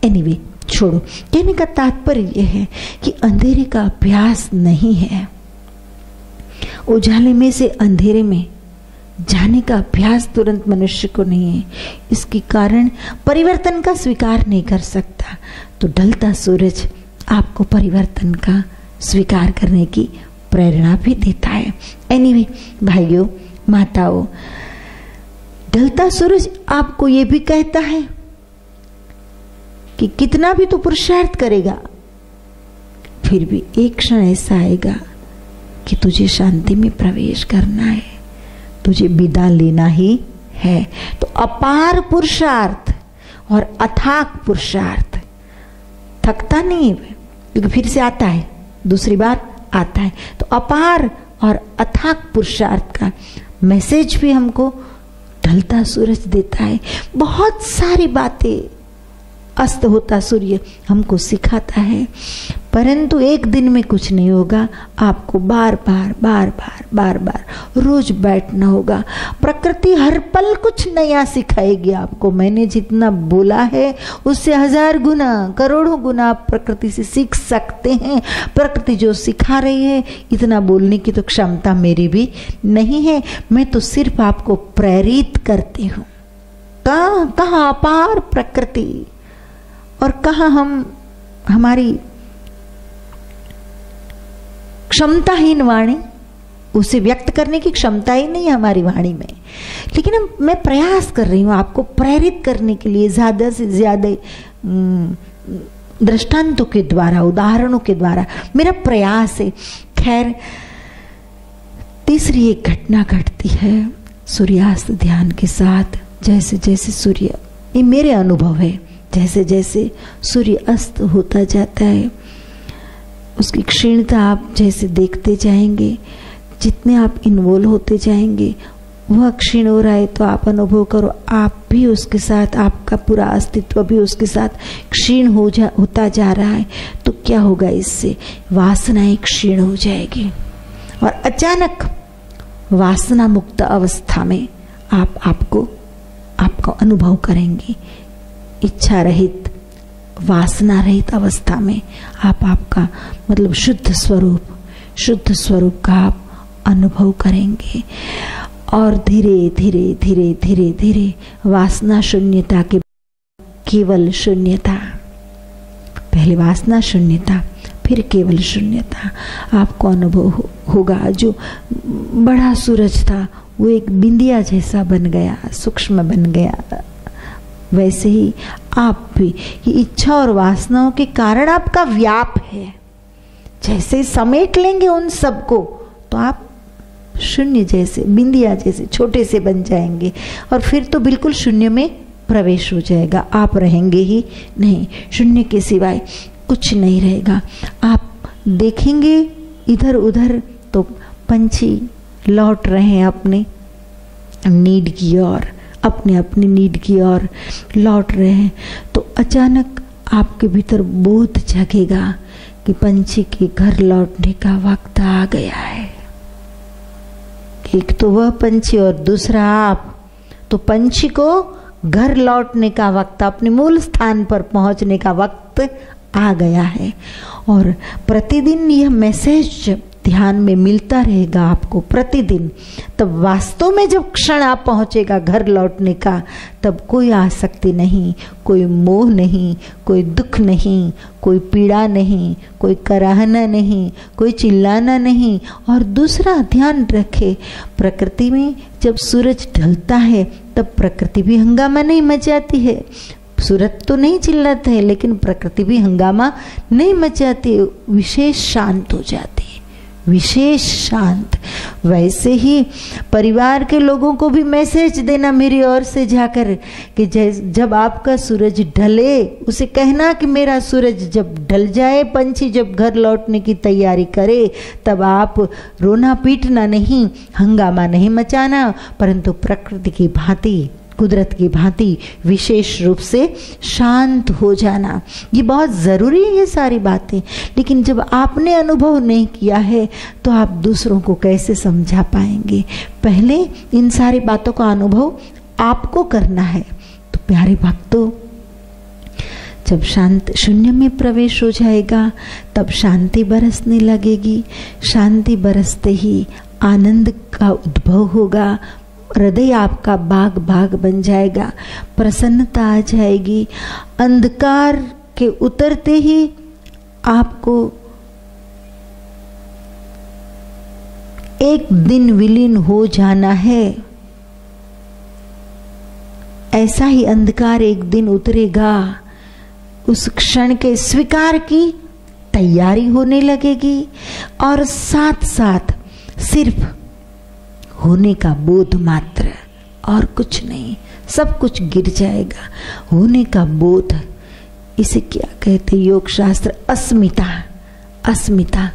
Anyway छोड़ो। कहने का तात्पर्य यह है कि अंधेरे का अभ्यास नहीं है, उजाले में से अंधेरे में जाने का अभ्यास तुरंत मनुष्य को नहीं है। इसके कारण परिवर्तन का स्वीकार नहीं कर सकता। तो ढलता सूरज आपको परिवर्तन का स्वीकार करने की प्रेरणा भी देता है। एनीवे भाइयों माताओं, ढलता सूरज आपको ये भी कहता है कि कितना भी तो पुरुषार्थ करेगा, फिर भी एक क्षण ऐसा आएगा कि तुझे शांति में प्रवेश करना है, तुझे विदा लेना ही है। तो अपार पुरुषार्थ और अथाक पुरुषार्थ थकता नहीं है, क्योंकि फिर से आता है, दूसरी बार आता है। तो अपार और अथाक पुरुषार्थ का मैसेज भी हमको ढलता सूरज देता है। बहुत सारी बातें अस्त होता सूर्य हमको सिखाता है, परंतु एक दिन में कुछ नहीं होगा। आपको बार बार बार बार बार बार रोज बैठना होगा। प्रकृति हर पल कुछ नया सिखाएगी आपको। मैंने जितना बोला है उससे 1000 गुना करोड़ों गुना आप प्रकृति से सीख सकते हैं। प्रकृति जो सिखा रही है, इतना बोलने की तो क्षमता मेरी भी नहीं है। मैं तो सिर्फ आपको प्रेरित करती हूँ। कहाँ अपार प्रकृति और कहाँ हमारी क्षमताहीन वाणी, उसे व्यक्त करने की क्षमता ही नहीं है हमारी वाणी में। लेकिन मैं प्रयास कर रही हूँ आपको प्रेरित करने के लिए, ज्यादा से ज्यादा दृष्टांतों के द्वारा, उदाहरणों के द्वारा मेरा प्रयास है। खैर, तीसरी एक घटना घटती है सूर्यास्त ध्यान के साथ। जैसे जैसे सूर्य, ये मेरे अनुभव है, जैसे जैसे सूर्य अस्त होता जाता है, उसकी क्षीणता आप जैसे देखते जाएंगे, जितने आप इन्वॉल्व होते जाएंगे, वह क्षीण हो रहा है तो आप अनुभव करो, आप भी उसके साथ, आपका पूरा अस्तित्व भी उसके साथ क्षीण होता जा रहा है। तो क्या होगा इससे? वासनाएं क्षीण हो जाएगी और अचानक वासना मुक्त अवस्था में आपको अनुभव करेंगे। इच्छा रहित, वासना रहित अवस्था में आपका मतलब शुद्ध स्वरूप का आप अनुभव करेंगे। और धीरे धीरे धीरे धीरे धीरे वासना शून्यता के केवल शून्यता, पहले वासना शून्यता, फिर केवल शून्यता आपको अनुभव होगा। जो बड़ा सूरज था वो एक बिंदिया जैसा बन गया, सूक्ष्म बन गया। वैसे ही आप भी, ये इच्छा और वासनाओं के कारण आपका व्याप है। जैसे समेट लेंगे उन सबको तो आप शून्य जैसे, बिंदिया जैसे छोटे से बन जाएंगे और फिर तो बिल्कुल शून्य में प्रवेश हो जाएगा। आप रहेंगे ही नहीं, शून्य के सिवाय कुछ नहीं रहेगा। आप देखेंगे इधर उधर तो पंछी लौट रहे हैं अपने नीड की ओर, अपने नीड की ओर लौट रहे हैं। तो अचानक आपके भीतर बोध जगेगा कि पंछी के घर लौटने का वक्त आ गया है। एक तो वह पंछी और दूसरा आप। तो पंछी को घर लौटने का वक्त, अपने मूल स्थान पर पहुंचने का वक्त आ गया है। और प्रतिदिन यह मैसेज ध्यान में मिलता रहेगा आपको प्रतिदिन। तब वास्तव में जब क्षण आप पहुंचेगा घर लौटने का, तब कोई आसक्ति नहीं, कोई मोह नहीं, कोई दुख नहीं, कोई पीड़ा नहीं, कोई कराहना नहीं, कोई चिल्लाना नहीं। और दूसरा ध्यान रखे, प्रकृति में जब सूरज ढलता है तब प्रकृति भी हंगामा नहीं मचाती है। सूरज तो नहीं चिल्लाता है, लेकिन प्रकृति भी हंगामा नहीं मचाती, विशेष शांत हो जाती है, विशेष शांत। वैसे ही परिवार के लोगों को भी मैसेज देना मेरी ओर से जाकर कि जब आपका सूरज ढले, उसे कहना कि मेरा सूरज जब ढल जाए, पंछी जब घर लौटने की तैयारी करे, तब आप रोना पीटना नहीं, हंगामा नहीं मचाना, परंतु प्रकृति की भांति, कुदरत की भांति विशेष रूप से शांत हो जाना। ये बहुत ज़रूरी है ये सारी बातें। लेकिन जब आपने अनुभव नहीं किया है तो आप दूसरों को कैसे समझा पाएंगे? पहले इन सारी बातों का अनुभव आपको करना है। तो प्यारे भक्तों, जब शांत शून्य में प्रवेश हो जाएगा तब शांति बरसने लगेगी। शांति बरसते ही आनंद का उद्भव होगा, हृदय आपका बाग बाग बन जाएगा, प्रसन्नता आ जाएगी। अंधकार के उतरते ही आपको एक दिन विलीन हो जाना है। ऐसा ही अंधकार एक दिन उतरेगा, उस क्षण के स्वीकार की तैयारी होने लगेगी और साथ साथ सिर्फ होने का बोध मात्र, और कुछ नहीं, सब कुछ गिर जाएगा। होने का बोध, इसे क्या कहते योग शास्त्र? अस्मिता। अस्मिता,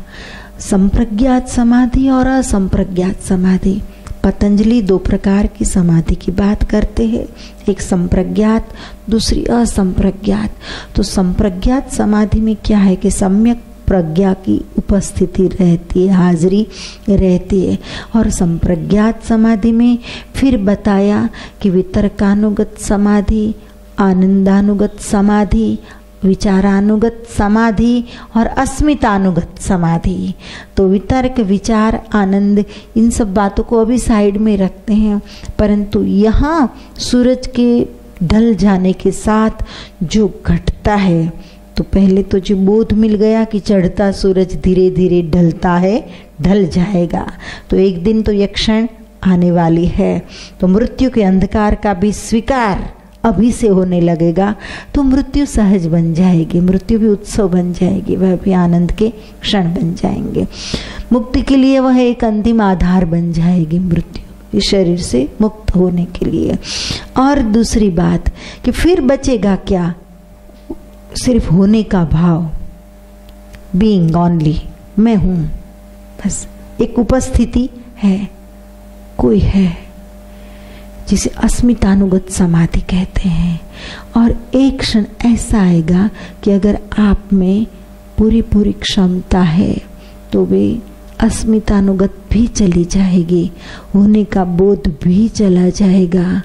संप्रज्ञात समाधि और असंप्रज्ञात समाधि। पतंजलि दो प्रकार की समाधि की बात करते हैं, एक संप्रज्ञात, दूसरी असंप्रज्ञात। तो संप्रज्ञात समाधि में क्या है कि सम्यक प्रज्ञा की उपस्थिति रहती है, हाजिरी रहती है। और संप्रज्ञात समाधि में फिर बताया कि वितर्कानुगत समाधि, आनंदानुगत समाधि, विचारानुगत समाधि और अस्मितानुगत समाधि। तो वितर्क, विचार, आनंद, इन सब बातों को अभी साइड में रखते हैं, परंतु यहाँ सूरज के ढल जाने के साथ जो घटता है, तो पहले तो जो बोध मिल गया कि चढ़ता सूरज धीरे धीरे ढलता है, ढल जाएगा, तो एक दिन तो यह क्षण आने वाली है। तो मृत्यु के अंधकार का भी स्वीकार अभी से होने लगेगा, तो मृत्यु सहज बन जाएगी, मृत्यु भी उत्सव बन जाएगी, वह भी आनंद के क्षण बन जाएंगे। मुक्ति के लिए वह एक अंतिम आधार बन जाएगी मृत्यु, इस शरीर से मुक्त होने के लिए। और दूसरी बात कि फिर बचेगा क्या? सिर्फ होने का भाव, बीइंग ओनली, मैं हूं, बस एक उपस्थिति है, कोई है, जिसे अस्मितानुगत समाधि कहते हैं। और एक क्षण ऐसा आएगा कि अगर आप में पूरी पूरी क्षमता है तो वे अस्मितानुगत भी चली जाएगी, होने का बोध भी चला जाएगा,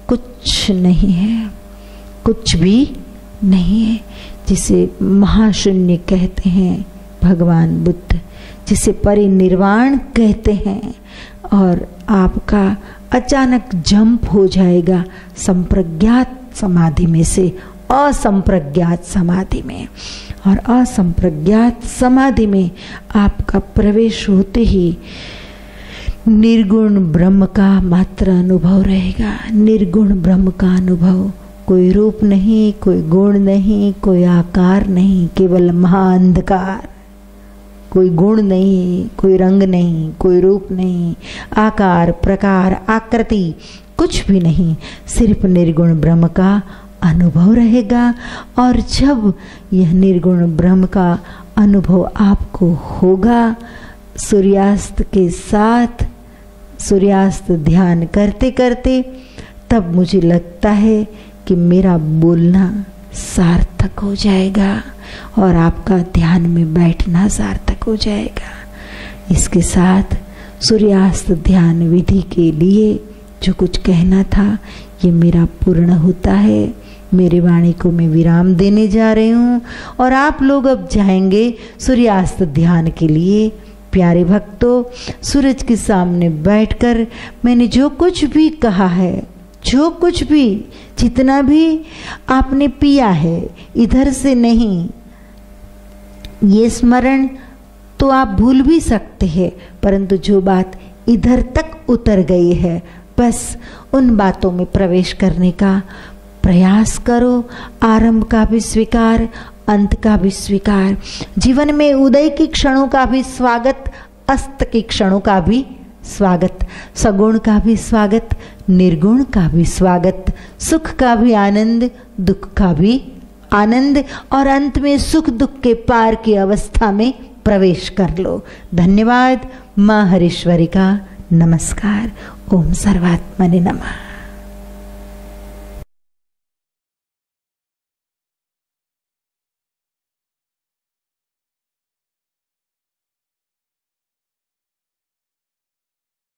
कुछ नहीं है, कुछ भी नहीं है, जिसे महाशून्य कहते हैं भगवान बुद्ध, जिसे परिनिर्वाण कहते हैं। और आपका अचानक जंप हो जाएगा संप्रज्ञात समाधि में से असंप्रज्ञात समाधि में, और असंप्रज्ञात समाधि में आपका प्रवेश होते ही निर्गुण ब्रह्म का मात्र अनुभव रहेगा। निर्गुण ब्रह्म का अनुभव, कोई रूप नहीं, कोई गुण नहीं, कोई आकार नहीं, केवल महाअंधकार। कोई गुण नहीं, कोई रंग नहीं, कोई रूप नहीं, आकार, प्रकार, आकृति कुछ भी नहीं, सिर्फ निर्गुण ब्रह्म का अनुभव रहेगा। और जब यह निर्गुण ब्रह्म का अनुभव आपको होगा, सूर्यास्त के साथ, सूर्यास्त ध्यान करते करते, तब मुझे लगता है कि मेरा बोलना सार्थक हो जाएगा और आपका ध्यान में बैठना सार्थक हो जाएगा। इसके साथ सूर्यास्त ध्यान विधि के लिए जो कुछ कहना था ये मेरा पूर्ण होता है। मेरी वाणी को मैं विराम देने जा रही हूँ और आप लोग अब जाएंगे सूर्यास्त ध्यान के लिए। प्यारे भक्तों, सूरज के सामने बैठकर मैंने जो कुछ भी कहा है, जो कुछ भी, जितना भी आपने पिया है, इधर से नहीं, ये स्मरण तो आप भूल भी सकते हैं, परंतु जो बात इधर तक उतर गई है, बस उन बातों में प्रवेश करने का प्रयास करो। आरंभ का भी स्वीकार, अंत का भी स्वीकार, जीवन में उदय की क्षणों का भी स्वागत, अस्त की क्षणों का भी स्वागत, सगुण का भी स्वागत, निर्गुण का भी स्वागत, सुख का भी आनंद, दुख का भी आनंद, और अंत में सुख दुख के पार की अवस्था में प्रवेश कर लो। धन्यवाद। माँ हरीश्वरी का नमस्कार। ओम सर्वात्मने नमः।